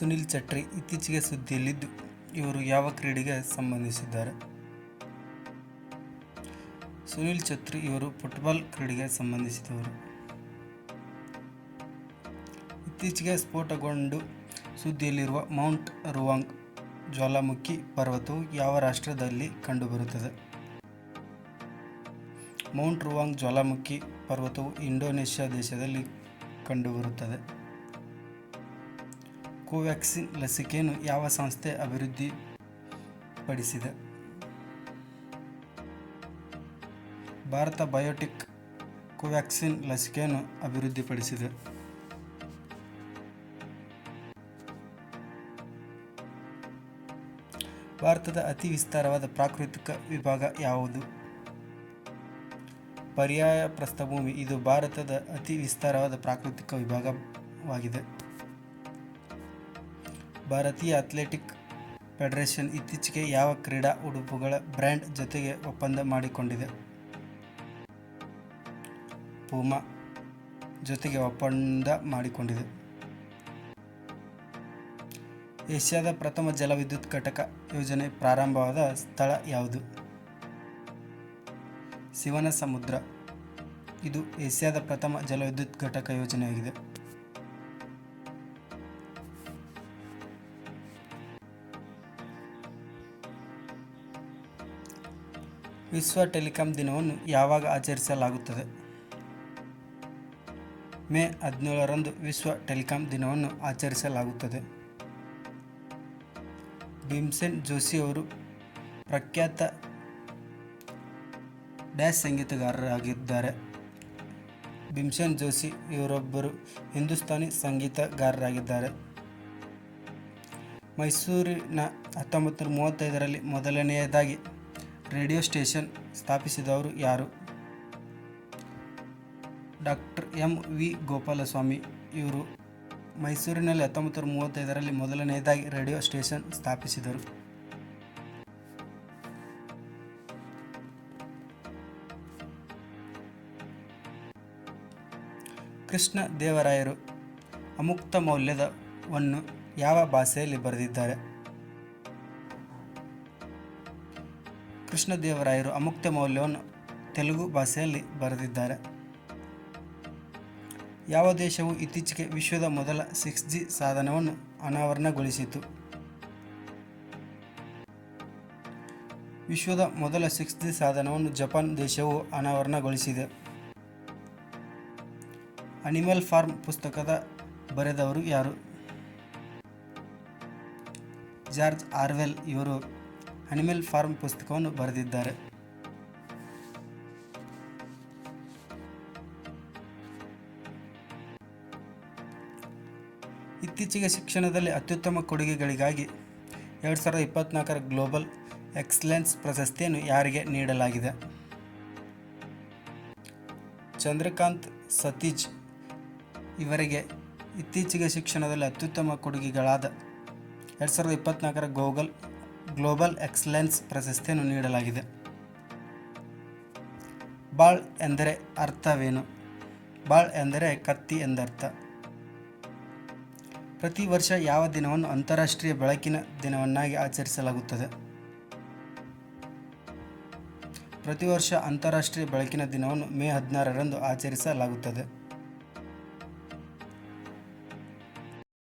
ಸುನಿಲ್ ಛೆಟ್ರಿ ಇತ್ತೀಚೆಗೆ ಸುದ್ದಿಯಲ್ಲಿದ್ದು, ಇವರು ಯಾವ ಕ್ರೀಡೆಗೆ ಸಂಬಂಧಿಸಿದ್ದಾರೆ? ಸುನಿಲ್ ಛೆಟ್ರಿ ಇವರು ಫುಟ್ಬಾಲ್ ಕ್ರೀಡೆಗೆ ಸಂಬಂಧಿಸಿದವರು. ಇತ್ತೀಚೆಗೆ ಸ್ಫೋಟಗೊಂಡು ಸುದ್ದಿಯಲ್ಲಿರುವ ಮೌಂಟ್ ರುವಾಂಗ್ ಜ್ವಾಲಾಮುಖಿ ಪರ್ವತವು ಯಾವ ರಾಷ್ಟ್ರದಲ್ಲಿ ಕಂಡುಬರುತ್ತದೆ? ಮೌಂಟ್ ರುವಾಂಗ್ ಜ್ವಾಲಾಮುಖಿ ಪರ್ವತವು ಇಂಡೋನೇಷ್ಯಾ ದೇಶದಲ್ಲಿ ಕಂಡುಬರುತ್ತದೆ. ಕೋವ್ಯಾಕ್ಸಿನ್ ಲಸಿಕೆಯನ್ನು ಯಾವ ಸಂಸ್ಥೆ ಅಭಿವೃದ್ಧಿಪಡಿಸಿದೆ? ಭಾರತ ಬಯೋಟೆಕ್ ಕೋವ್ಯಾಕ್ಸಿನ್ ಲಸಿಕೆಯನ್ನು ಅಭಿವೃದ್ಧಿಪಡಿಸಿದೆ. ಭಾರತದ ಅತಿ ವಿಸ್ತಾರವಾದ ಪ್ರಾಕೃತಿಕ ವಿಭಾಗ ಯಾವುದು? ಪರ್ಯಾಯ ಪ್ರಸ್ಥಭೂಮಿ. ಇದು ಭಾರತದ ಅತಿ ವಿಸ್ತಾರವಾದ ಪ್ರಾಕೃತಿಕ ವಿಭಾಗವಾಗಿದೆ. ಭಾರತೀಯ ಅಥ್ಲೆಟಿಕ್ ಫೆಡರೇಷನ್ ಇತ್ತೀಚೆಗೆ ಯಾವ ಕ್ರೀಡಾ ಉಡುಪುಗಳ ಬ್ರ್ಯಾಂಡ್ ಜೊತೆಗೆ ಒಪ್ಪಂದ ಮಾಡಿಕೊಂಡಿದೆ? ಪೂಮಾ ಜೊತೆಗೆ ಒಪ್ಪಂದ ಮಾಡಿಕೊಂಡಿದೆ. ಏಷ್ಯಾದ ಪ್ರಥಮ ಜಲವಿದ್ಯುತ್ ಘಟಕ ಯೋಜನೆ ಪ್ರಾರಂಭವಾದ ಸ್ಥಳ ಯಾವುದು? ಶಿವನಸಮುದ್ರ. ಇದು ಏಷ್ಯಾದ ಪ್ರಥಮ ಜಲವಿದ್ಯುತ್ ಘಟಕ ಯೋಜನೆಯಾಗಿದೆ. ವಿಶ್ವ ಟೆಲಿಕಾಂ ದಿನವನ್ನು ಯಾವಾಗ ಆಚರಿಸಲಾಗುತ್ತದೆ? ಮೇ 17ರಂದು ವಿಶ್ವ ಟೆಲಿಕಾಂ ದಿನವನ್ನು ಆಚರಿಸಲಾಗುತ್ತದೆ. ಭೀಮ್ಸೇನ್ ಜೋಶಿ ಅವರು ಪ್ರಖ್ಯಾತ ಡ್ಯಾಶ್ ಸಂಗೀತಗಾರರಾಗಿದ್ದಾರೆ. ಭೀಮ್ಸೇನ್ ಜೋಶಿ ಇವರೊಬ್ಬರು ಹಿಂದೂಸ್ತಾನಿ ಸಂಗೀತಗಾರರಾಗಿದ್ದಾರೆ. ಮೈಸೂರಿನ 1935ರಲ್ಲಿ ಮೊದಲನೆಯದಾಗಿ ರೇಡಿಯೋ ಸ್ಟೇಷನ್ ಸ್ಥಾಪಿಸಿದವರು ಯಾರು? Doctor M V Gopalaswamy. ಇವರು ಮೈಸೂರಿನಲ್ಲಿ 1935ರಲ್ಲಿ ಮೊದಲನೆಯದಾಗಿ ರೇಡಿಯೋ ಸ್ಟೇಷನ್ ಸ್ಥಾಪಿಸಿದರು. ಕೃಷ್ಣ ದೇವರಾಯರು ಅಮುಕ್ತ ಮೌಲ್ಯವನ್ನು ಯಾವ ಭಾಷೆಯಲ್ಲಿ ಬರೆದಿದ್ದಾರೆ? ಕೃಷ್ಣ ದೇವರಾಯರು ಅಮುಕ್ತ ಮೌಲ್ಯವನ್ನು ತೆಲುಗು ಭಾಷೆಯಲ್ಲಿ ಬರೆದಿದ್ದಾರೆ. ಯಾವ ದೇಶವು ಇತ್ತೀಚೆಗೆ ವಿಶ್ವದ ಮೊದಲ 6G ಸಾಧನವನ್ನು ಅನಾವರಣಗೊಳಿಸಿತು? ವಿಶ್ವದ ಮೊದಲ 6G ಸಾಧನವನ್ನು ಜಪಾನ್ ದೇಶವು ಅನಾವರಣಗೊಳಿಸಿದೆ. ಅನಿಮಲ್ ಫಾರ್ಮ್ ಪುಸ್ತಕದ ಬರೆದವರು ಯಾರು? George Orwell. ಇವರು ಅನಿಮಲ್ ಫಾರ್ಮ್ ಪುಸ್ತಕವನ್ನು ಬರೆದಿದ್ದಾರೆ. ಇತ್ತೀಚೆಗೆ ಶಿಕ್ಷಣದಲ್ಲಿ ಅತ್ಯುತ್ತಮ ಕೊಡುಗೆಗಳಿಗಾಗಿ 2024ರ ಗ್ಲೋಬಲ್ ಎಕ್ಸಲೆನ್ಸ್ ಪ್ರಶಸ್ತಿಯನ್ನು ಯಾರಿಗೆ ನೀಡಲಾಗಿದೆ? ಚಂದ್ರಕಾಂತ್ ಸತೀಶ್ ಇವರಿಗೆ ಇತ್ತೀಚೆಗೆ ಶಿಕ್ಷಣದಲ್ಲಿ ಅತ್ಯುತ್ತಮ ಕೊಡುಗೆಗಳಾದ 2024ರ ಗ್ಲೋಬಲ್ ಎಕ್ಸಲೆನ್ಸ್ ಪ್ರಶಸ್ತಿಯನ್ನು ನೀಡಲಾಗಿದೆ. ಬಾಳ್ ಎಂದರೆ ಅರ್ಥವೇನು? ಬಾಳ್ ಎಂದರೆ ಕತ್ತಿ ಎಂದರ್ಥ. ಪ್ರತಿ ವರ್ಷ ಯಾವ ದಿನವನ್ನು ಅಂತಾರಾಷ್ಟ್ರೀಯ ಬೆಳಕಿನ ದಿನವನ್ನಾಗಿ ಆಚರಿಸಲಾಗುತ್ತದೆ? ಪ್ರತಿ ವರ್ಷ ಅಂತಾರಾಷ್ಟ್ರೀಯ ಬೆಳಕಿನ ದಿನವನ್ನು ಮೇ 16ರಂದು ಆಚರಿಸಲಾಗುತ್ತದೆ.